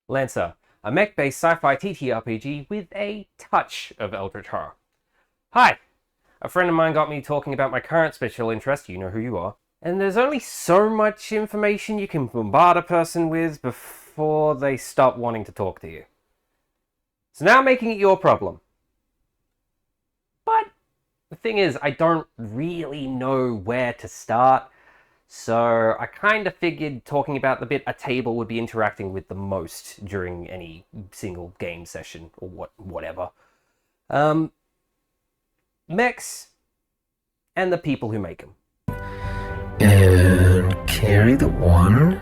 LANCER, a mech-based sci-fi TTRPG with a touch of eldritch horror. Hi! A friend of mine got me talking about my current special interest, you know who you are, and there's only so much information you can bombard a person with before they stop wanting to talk to you. So now I'm making it your problem. But the thing is, I don't really know where to start, so I kind of figured talking about the bit a table would be interacting with the most during any single game session, or whatever. Mechs, and the people who make them. And carry the one?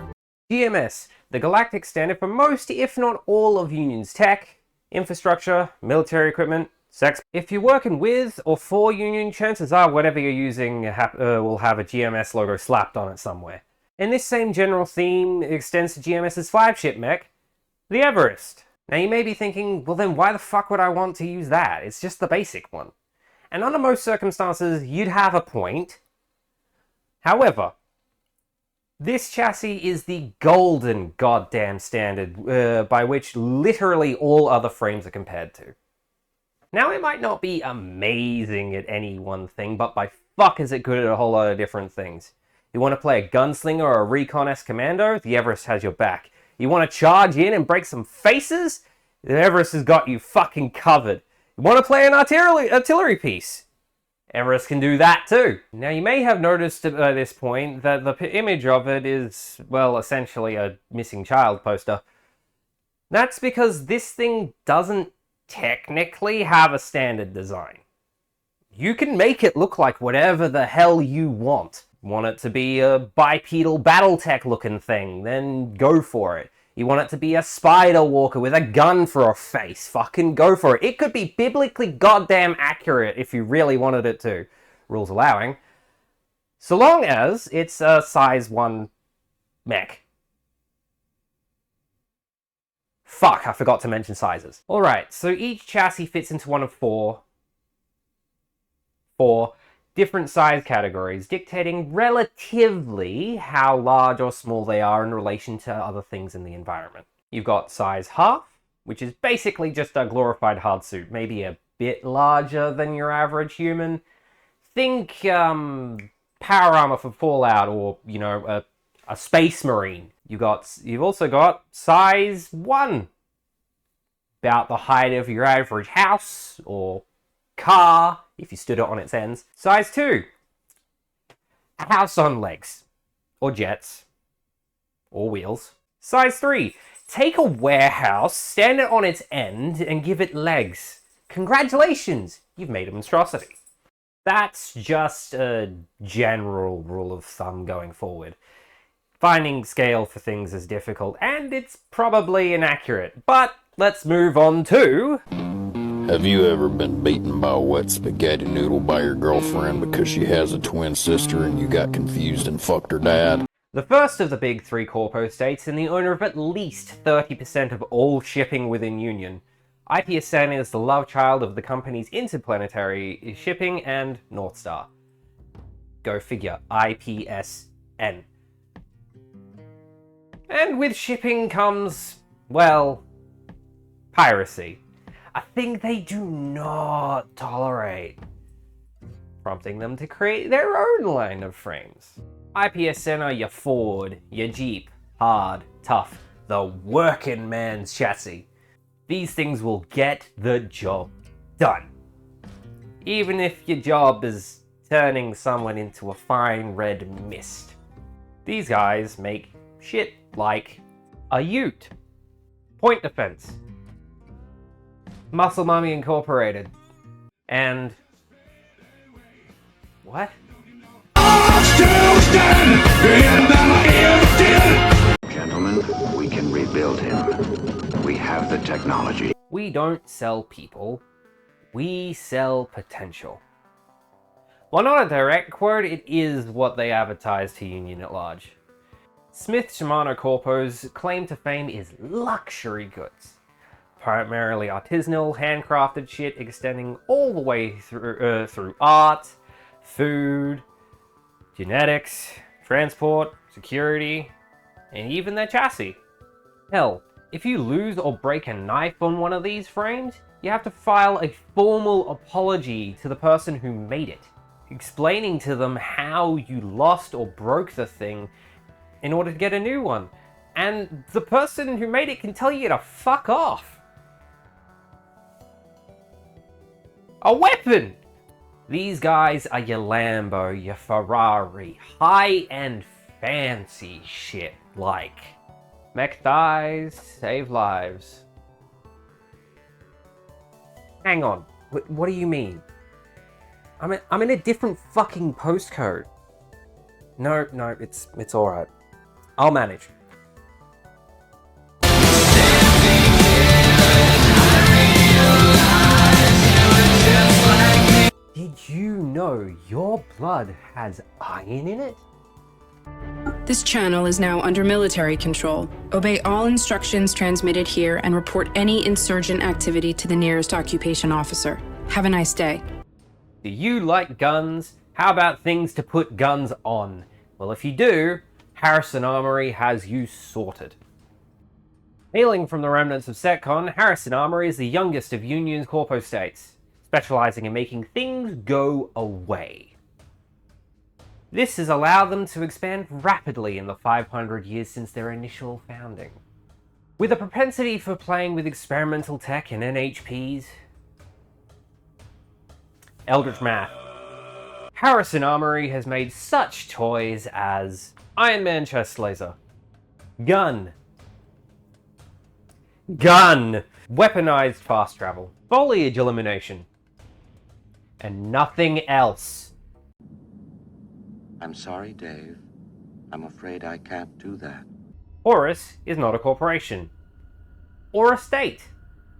GMS, the galactic standard for most, if not all, of Union's tech, infrastructure, military equipment, sex. If you're working with or for Union, chances are whatever you're using will have a GMS logo slapped on it somewhere. And this same general theme extends to GMS's flagship mech, the Everest. Now you may be thinking, well then why the fuck would I want to use that? It's just the basic one. And under most circumstances, you'd have a point. However, this chassis is the golden goddamn standard by which literally all other frames are compared to. Now, it might not be amazing at any one thing, but by fuck is it good at a whole lot of different things. You want to play a gunslinger or a recon-esque commando? The Everest has your back. You want to charge in and break some faces? The Everest has got you fucking covered. You want to play an artillery piece? Everest can do that too. Now, you may have noticed at this point that the image of it is, well, essentially a missing child poster. That's because this thing doesn't technically have a standard design. You can make it look like whatever the hell you want. Want it to be a bipedal Battletech looking thing, then go for it. You want it to be a spider walker with a gun for a face, fucking go for it. It could be biblically goddamn accurate if you really wanted it to, rules allowing. So long as it's a size 1 mech. Fuck, I forgot to mention sizes. Alright, so each chassis fits into one of four different size categories, dictating relatively how large or small they are in relation to other things in the environment. You've got size half, which is basically just a glorified hard suit, maybe a bit larger than your average human. Think power armor for Fallout, or, you know, a space marine. You've also got size 1, about the height of your average house or car if you stood it on its ends. Size 2, a house on legs, or jets, or wheels. Size 3, take a warehouse, stand it on its end, and give it legs. Congratulations, you've made a monstrosity. That's just a general rule of thumb going forward. Finding scale for things is difficult, and it's probably inaccurate, but let's move on to... Have you ever been beaten by a wet spaghetti noodle by your girlfriend because she has a twin sister and you got confused and fucked her dad? The first of the big 3 corpo states and the owner of at least 30% of all shipping within Union. IPSN is the love child of the company's interplanetary shipping and North Star. Go figure, IPSN. And with shipping comes, well, piracy. A thing they do not tolerate, prompting them to create their own line of frames. IPSN are your Ford, your Jeep, hard, tough, the working man's chassis. These things will get the job done. Even if your job is turning someone into a fine red mist. These guys make shit like a ute, point defense, Muscle Mummy Incorporated, and... what? Gentlemen, we can rebuild him. We have the technology. We don't sell people, we sell potential. While not a direct quote, it is what they advertise to Union at large. Smith Shimano Corpo's claim to fame is luxury goods. Primarily artisanal, handcrafted shit extending all the way through art, food, genetics, transport, security, and even their chassis. Hell, If you lose or break a knife on one of these frames, you have to file a formal apology to the person who made it, explaining to them how you lost or broke the thing in order to get a new one. And the person who made it can tell you to fuck off. A weapon! These guys are your Lambo, your Ferrari, high-end fancy shit like mech thighs, save lives. Hang on, what do you mean? I'm in a different fucking postcode. No, it's alright. I'll manage. Did you know your blood has iron in it? This channel is now under military control. Obey all instructions transmitted here and report any insurgent activity to the nearest occupation officer. Have a nice day. Do you like guns? How about things to put guns on? Well, if you do, Harrison Armory has you sorted. Hailing from the remnants of SecCon, Harrison Armory is the youngest of Union's corpo states, specializing in making things go away. This has allowed them to expand rapidly in the 500 years since their initial founding. With a propensity for playing with experimental tech and NHPs, Eldritch Math, Harrison Armory has made such toys as Iron Man chest laser, gun, weaponized fast travel, foliage elimination, and nothing else. I'm sorry, Dave. I'm afraid I can't do that. Horus is not a corporation. Or a state.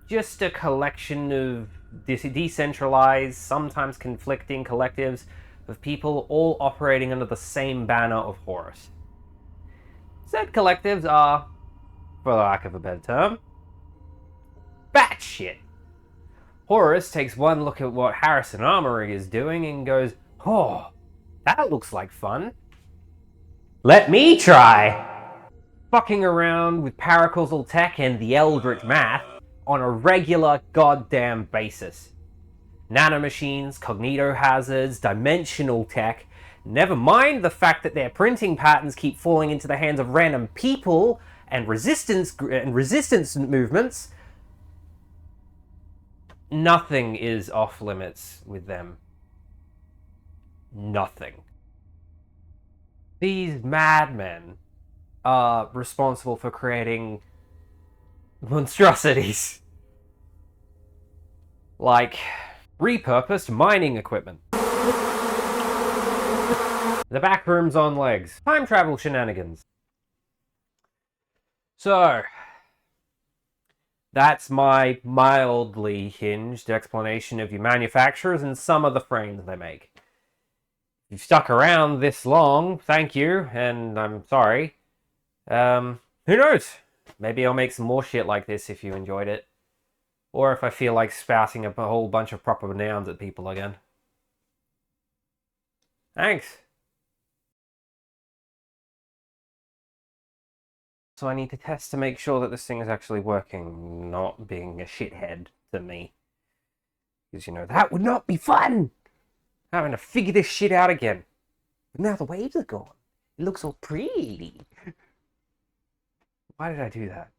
Just a collection of decentralized, sometimes conflicting collectives of people all operating under the same banner of Horus. Said collectives are, for lack of a better term, batshit. Horus takes one look at what Harrison Armory is doing and goes, oh, that looks like fun. Let me try! Fucking around with paracausal tech and the Eldritch Math on a regular goddamn basis. Nanomachines, cognito hazards, dimensional tech, never mind the fact that their printing patterns keep falling into the hands of random people and resistance movements. Nothing is off limits with them. Nothing. These madmen are responsible for creating monstrosities. Like repurposed mining equipment. The back room's on legs. Time travel shenanigans. So, that's my mildly hinged explanation of your manufacturers and some of the frames they make. If you've stuck around this long, thank you, and I'm sorry. Who knows? Maybe I'll make some more shit like this if you enjoyed it. Or if I feel like spouting a whole bunch of proper nouns at people again. Thanks. So I need to test to make sure that this thing is actually working, not being a shithead to me. Because, you know, that would not be fun! Having to figure this shit out again. But now the waves are gone. It looks all pretty. Why did I do that?